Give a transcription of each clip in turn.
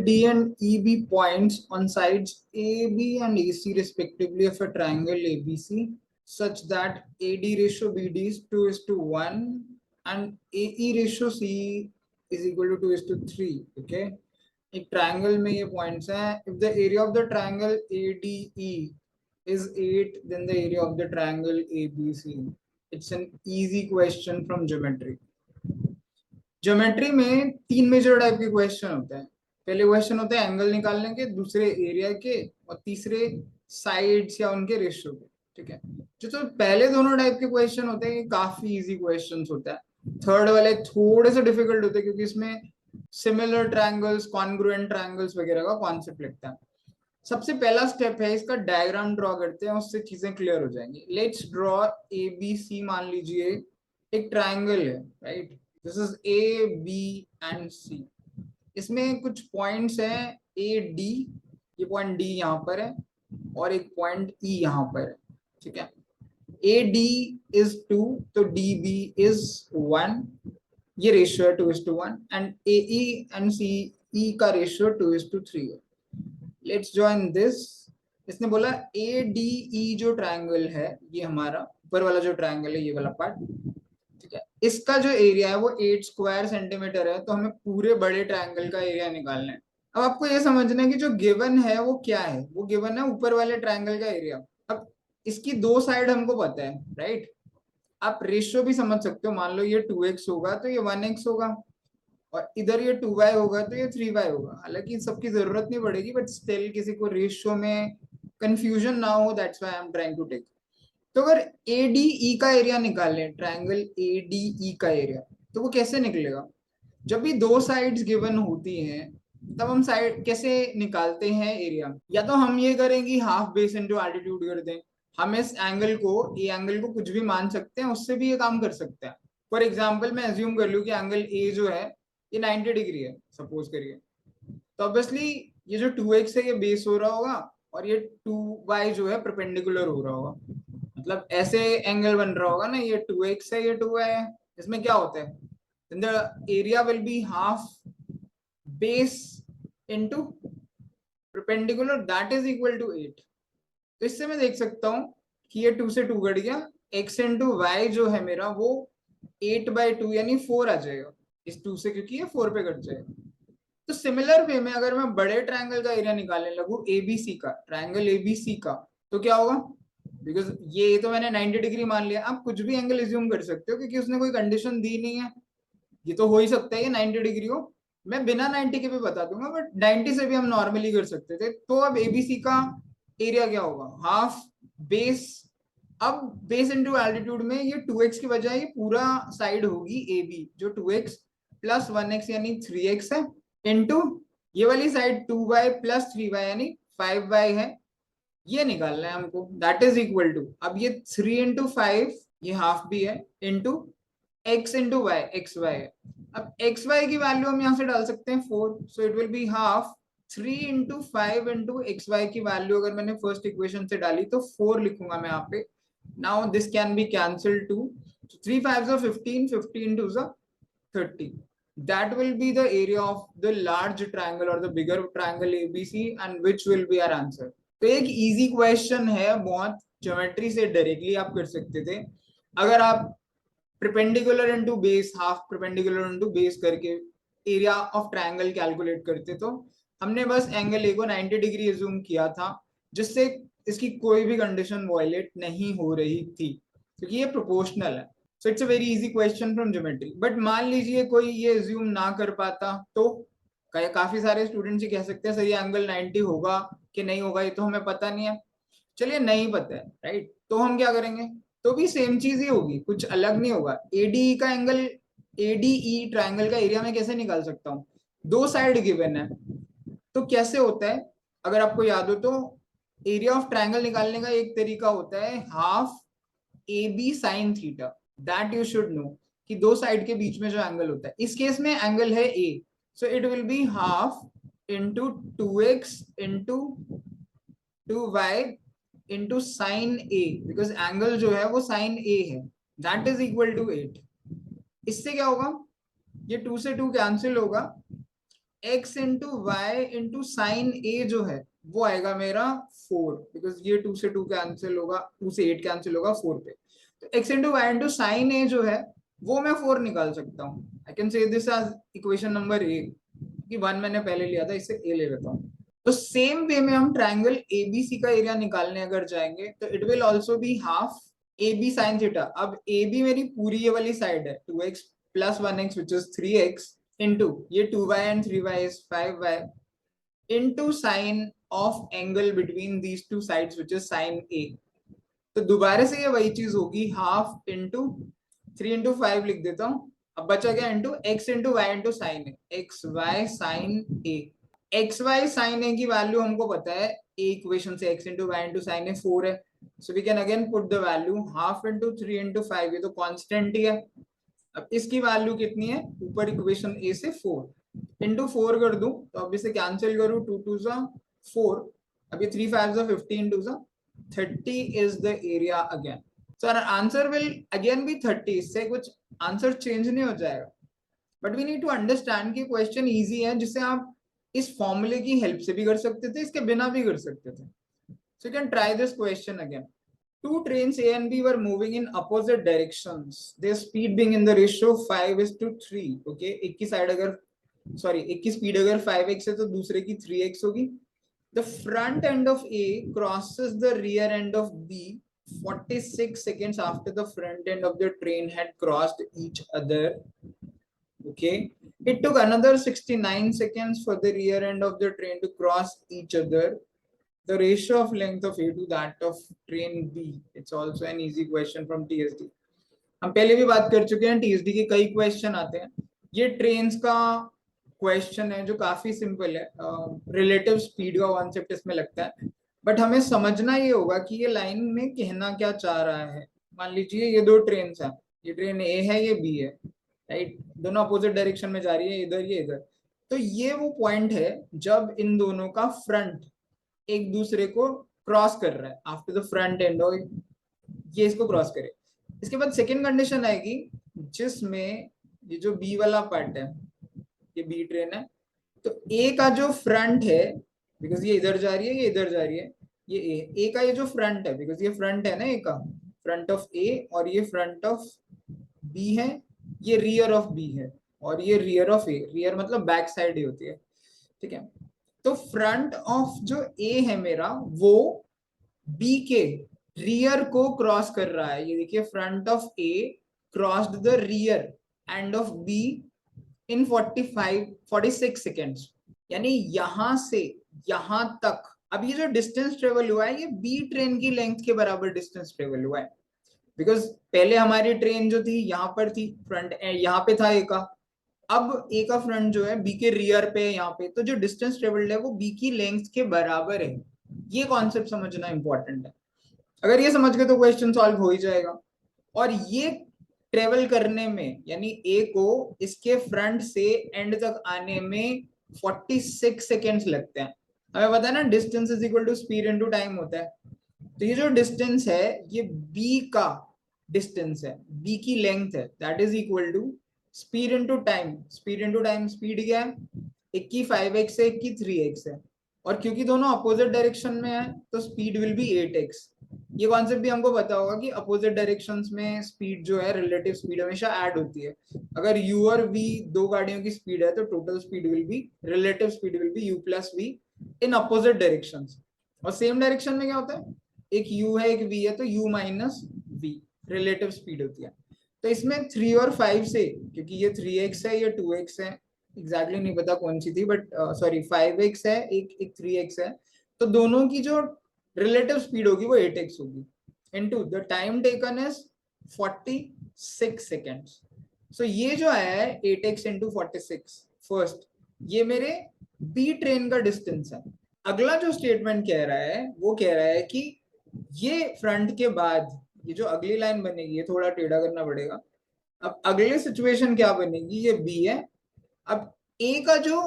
D and E be points on sides AB and AC respectively of a triangle ABC such that AD ratio BD is 2:1 and AE ratio C is equal to 2:3. Okay, एक triangle में ये points हैं. If the area of the triangle ADE is 8, then the area of the triangle ABC. It's an easy question from geometry. Geometry में तीन major type के question होते हैं. पहले क्वेश्चन होता है एंगल निकालने के, दूसरे एरिया के, और तीसरे साइड्स या उनके रेशियो के. ठीक है, जो तो पहले दोनों टाइप के क्वेश्चन होते हैं काफी इजी क्वेश्चंस होता है. थर्ड वाले थोड़े से डिफिकल्ट होते हैं क्योंकि इसमें सिमिलर ट्रायंगल्स, कॉन्ग्रुएंट ट्रायंगल्स वगैरह का कॉन्सेप्ट लिखता है. सबसे पहला स्टेप है इसका डायग्राम ड्रॉ करते हैं, उससे चीजें क्लियर हो जाएंगी. Let's draw ABC. मान लीजिए एक ट्रायंगल है, right. This is A, B and C. इसमें कुछ पॉइंट्स हैं AD, ये पॉइंट D यहाँ पर है और एक पॉइंट E यहाँ पर है. ठीक है, AD is 2 तो DB is 1, ये रेशियो है 2:1 एंड AE एंड CE का रेशियो 2:3 है. Let's join this. इसने बोला ADE जो ट्रायंगल है, ये हमारा ऊपर वाला जो ट्रायंगल है, ये वाला पार्ट. ठीक है, इसका जो एरिया है वो 8 स्क्वायर सेंटीमीटर है. तो हमें पूरे बड़े ट्रायंगल का एरिया निकालना है. अब आपको ये समझना है कि जो गिवन है वो क्या है. वो गिवन है ऊपर वाले ट्रायंगल का एरिया. अब इसकी दो साइड हमको पता है, राइट. आप रेशियो भी समझ सकते हो. मान लो ये 2x होगा तो ये 1x होगा, और इधर ये 2y होगा तो ये 3y होगा. हालांकि सबकी जरूरत नहीं पड़ेगी, बट स्टिल किसी को रेशियो में कंफ्यूजन ना हो, that's why I am trying to take. तो अगर ADE का एरिया निकालें, ट्रायंगल ADE का एरिया, तो वो कैसे निकलेगा. जब भी दो साइड्स गिवन होती हैं तब हम साइड कैसे निकालते हैं एरिया. या तो हम ये करेंगे हाफ बेस इनटू एल्टीट्यूड कर दें. हम इस एंगल को, ये एंगल को कुछ भी मान सकते हैं, उससे भी ये काम कर सकते हैं. फॉर एग्जाम्पल मैं एज्यूम कर लूं कि एंगल A जो है ये 90 डिग्री है, सपोज करिए. तो ऑब्वियसली ये जो 2x है ये बेस हो रहा होगा और ये 2y जो है परपेंडिकुलर हो रहा होगा. मतलब ऐसे एंगल बन रहा होगा ना, ये 2x है, ये 2y है. इसमें क्या होता है, then the area will be half base into perpendicular, that is equal to 8. तो इससे मैं देख सकता हूं कि ये 2 से 2 कट गया. x into y जो है मेरा वो 8/2 यानी 4 आ जाएगा इस 2 से, क्योंकि ये 4 पे कट जाएगा. तो सिमिलर वे में अगर मैं बड़े ट्रायंगल का एरिया निकालने लगूं, ABC का, ट्रायंगल ABC का, तो क्या होगा. बिकॉज ये तो मैंने 90 डिग्री मान लिया. आप कुछ भी एंगल एज्यूम कर सकते हो क्योंकि उसने कोई कंडीशन दी नहीं है. ये तो हो ही सकता है ये 90 डिग्री हो. मैं बिना 90 के भी बता दूंगा, बट 90 से भी हम नॉर्मली कर सकते थे. तो अब ABC का एरिया क्या होगा, हाफ बेस. अब बेस इनटू एल्टीट्यूड में ये 2x की बजाय ये पूरा साइड होगी AB, जो 2x प्लस 1x यानी 3x है, इनटू ये वाली साइड 2y प्लस 3y यानी 5y है. ये निकालना है हमको. दैट इज इक्वल टू, अब ये 3 into 5, ये हाफ भी है, into x into y, xy है. अब xy की वैल्यू हम यहाँ से डाल सकते हैं 4, सो it will be half 3 into 5 into xy की वैल्यू अगर मैंने फर्स्ट इक्वेशन से डाली तो 4 लिखूंगा मैं यहाँ पे. Now this can be cancelled to 3 5s are 15, 15 2s are 30. That will be the area of the large triangle or the bigger triangle ABC, and which will be our answer. तो एक easy question है बहुत, geometry से directly आप कर सकते थे. अगर आप perpendicular into base, half perpendicular into base करके एरिया ऑफ ट्रायंगल कैलकुलेट करते, तो हमने बस एंगल ए को 90 डिग्री एज्यूम किया था, जिससे इसकी कोई भी कंडीशन वायलेट नहीं हो रही थी क्योंकि ये प्रोपोर्शनल है. So it's a very easy question from geometry. But मान लीजिए कोई ये एज्यूम ना कर पाता, तो काफी सारे स्टूडेंट्स ही कह सकते हैं सर ये एंगल 90 होगा कि नहीं होगा, ये तो हमें पता नहीं है. चलिए नहीं पता है, राइट. तो हम क्या करेंगे, तो भी सेम चीज ही होगी, कुछ अलग नहीं होगा. ADE का एंगल, ADE ट्रायंगल का एरिया में कैसे निकाल सकता हूँ, दो साइड गिवन है. तो कैसे होता है, अगर आपको याद हो तो एरिया ऑफ ट्रायंगल निकालने का एक तरीका होता है half AB sine theta. That you should know कि दो साइड के बीच में जो एंगल होता है, इस केस में एंगल है A, so it will be half into 2x into 2y into sine A, because angle जो है वो साइन A है. That is equal to 8. इससे क्या होगा, ये 2 से 2 कैंसिल होगा x into y into sine A जो है वो आएगा मेरा 4, बिकॉज ये 2 से 2 कैंसिल होगा, 2 से 8 कैंसिल होगा 4 पे। तो x into y into sine A जो है वो मैं 4 निकाल सकता हूँ। I can say this as equation number A, कि 1 मैंने पहले लिया था, इससे ए ले लेता हूँ। तो सेम वे में हम ट्रायंगल एबीसी का एरिया निकालने अगर जाएंगे तो it will also be half A B sine theta. अब ए बी मेरी पूरी ये वाली साइड है, 2x plus 1x which is 3x into ये 2y and 3y is 5y into sine of angle between these two sides which is sine A. तो दोबारा से ये वही चीज होगी, हाफ इंटू 3 इंटू 5 लिख देता हूँ। अब बचा गया into x into y into sine A, x y sine A. X y sine A की वैल्यू हमको पता है, ए इक्वेशन से x into y into sine A 4 है, so we can again put the value half into 3 into 5, ये तो constant ही है। अब इसकी वैल्यू कितनी है, ऊपर इक्वेशन ए से 4 इंटू 4 कर दूं तो अब इसे कैंसिल करूं, 2 2 जा 4, अब ये 3 5 जा 15 2 जा 30 is the area again. So our answer will again be 30, इससे कुछ आंसर चेंज नहीं हो जाएगा। But we need to understand कि क्वेश्चन इजी है, जिसे आप इस फॉर्मूले की हेल्प से भी कर सकते थे, इसके बिना भी कर सकते थे। So you can try this question again. Two trains A and B were moving in opposite directions. Their speed being in the ratio 5:3. Okay, एक की साइड अगर एक की स्पीड अगर 5x है तो दूसरे की 3x होगी। The front end of A crosses the rear end of B 46 seconds after the front end of the train had crossed each other. Okay, it took another 69 seconds for the rear end of the train to cross each other. The ratio of length of A to that of train B. It's also an easy question from TSD. हम पहले भी बात कर चुके हैं, TSD के कई question आते हैं। ये ट्रेन्स का क्वेश्चन है जो काफी सिंपल है, रिलेटिव स्पीड का कॉन्सेप्ट इसमें लगता है, बट हमें समझना ये होगा कि ये लाइन में कहना क्या चाह रहा है। मान लीजिए ये दो ट्रेन हैं, ये ट्रेन ए है, ये बी है, राइट, दोनों अपोजिट डायरेक्शन में जा रही है, इधर ये इधर। तो ये वो पॉइंट है जब इन दोनों का फ्रंट एक दूसरे को क्रॉस कर रहा है, आफ्टर द फ्रंट एंड और ये इसको क्रॉस करे। इसके बाद सेकेंड कंडीशन आएगी जिसमें ये जो बी वाला पार्ट है, ये बी ट्रेन है, तो ए का जो फ्रंट है, बिकॉज ये इधर जा रही है, ये इधर जा रही है, ये ए का ये जो फ्रंट है, बिकॉज ये फ्रंट है ना ए का, फ्रंट ऑफ ए, और ये फ्रंट ऑफ बी है, ये रियर ऑफ बी है, और ये रियर ऑफ ए, रियर मतलब बैक साइड ही होती है, ठीक है। तो फ्रंट ऑफ जो ए है मेरा, वो बी के रियर को क्रॉस कर रहा है। ये देखिए, front of A crossed the rear end of be in 46 seconds, यानी यहां से यहां तक। अब ये जो डिस्टेंस ट्रेवल हुआ है, ये बी ट्रेन की लेंथ के बराबर डिस्टेंस ट्रेवल हुआ है, बिकॉज पहले हमारी ट्रेन जो थी यहाँ पर थी, फ्रंट यहाँ पे था ए का, अब ए का फ्रंट जो है बी के रियर पे है यहाँ पे, तो जो डिस्टेंस ट्रेवल्ड है वो बी की लेंथ के बराबर है। ये कॉन्सेप्ट समझना इंपॉर्टेंट है। अगर ये समझ गए तो क्वेश्चन सॉल्व हो ही जाएगा। और ये ट्रेवल करने में, यानी ए को इसके फ्रंट से एंड तक आने में 46 सेकेंड्स लगते हैं। हमें पता है ना, distance is equal to speed into time होता है। तो ये जो डिस्टेंस है, ये बी का डिस्टेंस है, बी की लेंथ है, that is equal to speed into time. Speed into time, speed क्या है, एक की 5x है, एक की 3x है, और क्योंकि दोनों अपोजिट डायरेक्शन में है तो स्पीड विल बी 8x। ये कॉन्सेप्ट भी हमको पता होगा कि अपोजिट डायरेक्शंस में स्पीड जो है, रिलेटिव स्पीड हमेशा ऐड होती है। अगर u और v दो गाड़ियों की स्पीड है तो total speed will be, relative speed will be u plus v in opposite directions. और सेम डायरेक्शन में क्या होता है, एक u है एक v है, तो u minus v relative speed होती है। तो इसमें 3 और 5 से, क्योंकि ये 3x है, ये 2x है, एग्जैक्टली नहीं पता कौन सी थी, बट सॉरी 5x है, एक 3x है, तो दोनों की जो रिलेटिव स्पीड होगी वो 8x होगी, into the time taken is 46 seconds. So ये जो है 8x इंटू 46 फर्स्ट, ये मेरे बी ट्रेन का डिस्टेंस है। अगला जो स्टेटमेंट कह रहा है वो कह रहा है कि ये फ्रंट के बाद ये जो अगली लाइन बनेगी, ये थोड़ा टेढ़ा करना पड़ेगा। अब अगली सिचुएशन क्या बनेगी, ये बी है, अब ए का जो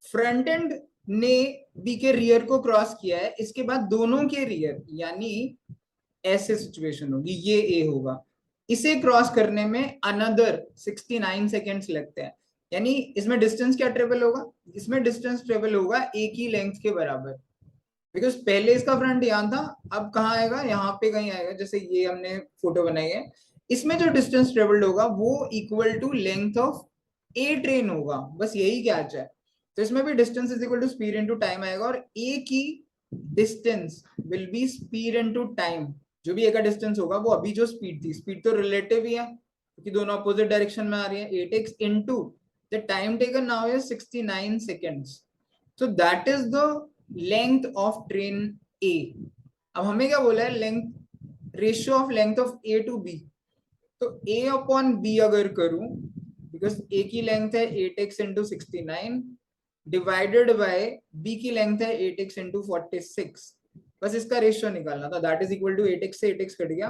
फ्रंट एंड ने बी के रियर को क्रॉस किया है, इसके बाद दोनों के रियर, यानी ऐसे सिचुएशन होगी, ये ए होगा, इसे क्रॉस करने में अनदर 69 सेकेंड्स लगते हैं। यानी इसमें डिस्टेंस क्या ट्रेवल होगा, इसमें डिस्टेंस ट्रेवल होगा ए की लेंथ के बराबर, बिकॉज पहले इसका फ्रंट यहाँ था, अब कहाँ आएगा, यहाँ पे कहीं आएगा, जैसे ये हमने फोटो बनाई है, इसमें जो डिस्टेंस ट्रेवल्ड होगा वो equal to length of a train होगा, बस यही कैच है। तो इसमें भी distance is equal to speed into time आएगा, और ए की distance will be speed into time. जो भी ए का डिस्टेंस होगा वो अभी जो स्पीड थी, स्पीड तो रिलेटिव ही है क्योंकि दोनों अपोजिट डायरेक्शन में आ रही है, 8x into the time taken now is 69 seconds, so that is the length of train A। अब हमें क्या बोला है, length, ratio of length of A to B, तो A अपॉन B अगर करूं, बिकॉज A की लेंथ है 8x into 69 divided by B की लेंथ है 8x इंटू 46, बस इसका रेशियो निकालना था, that is equal to 8x से 8x कट गया।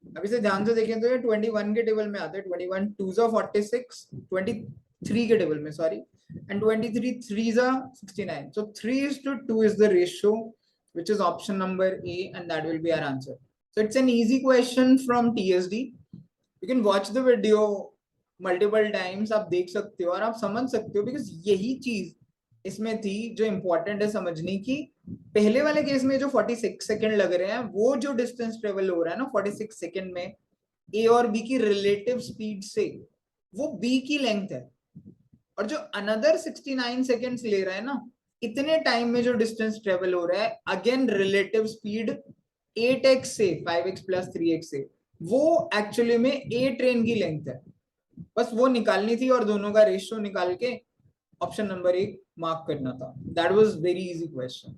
अब इसे ध्यान से देखें तो ये 21 के टेबल में आता है, 21 2s are 46, 23 के टेबल में sorry, and 23 3s are 69, so 3:2 is the ratio, which is option number A, and that will be our answer। So it's an easy question from TSD, you can watch the video multiple times, आप देख सकते हो और आप समझ सकते हो, because यही चीज इसमें थी जो इंपॉर्टेंट है समझने की। पहले वाले केस में जो 46 सेकंड लग रहे हैं, वो जो डिस्टेंस ट्रेवल हो रहा है ना 46 सेकंड में ए और बी की रिलेटिव स्पीड से, वो बी की लेंथ है, और जो अनदर 69 सेकंड्स ले रहा है ना, इतने टाइम में जो डिस्टेंस ट्रेवल हो रहा है अगेन रिलेटिव स्पीड 8x से 5x प्लस 3x से, वो एक्चुअली में ए ट्रेन की लेंथ है, बस वो निकालनी थी और दोनों का रेशियो निकाल के ऑप्शन नंबर 1 मार्क करना था। That was very easy question.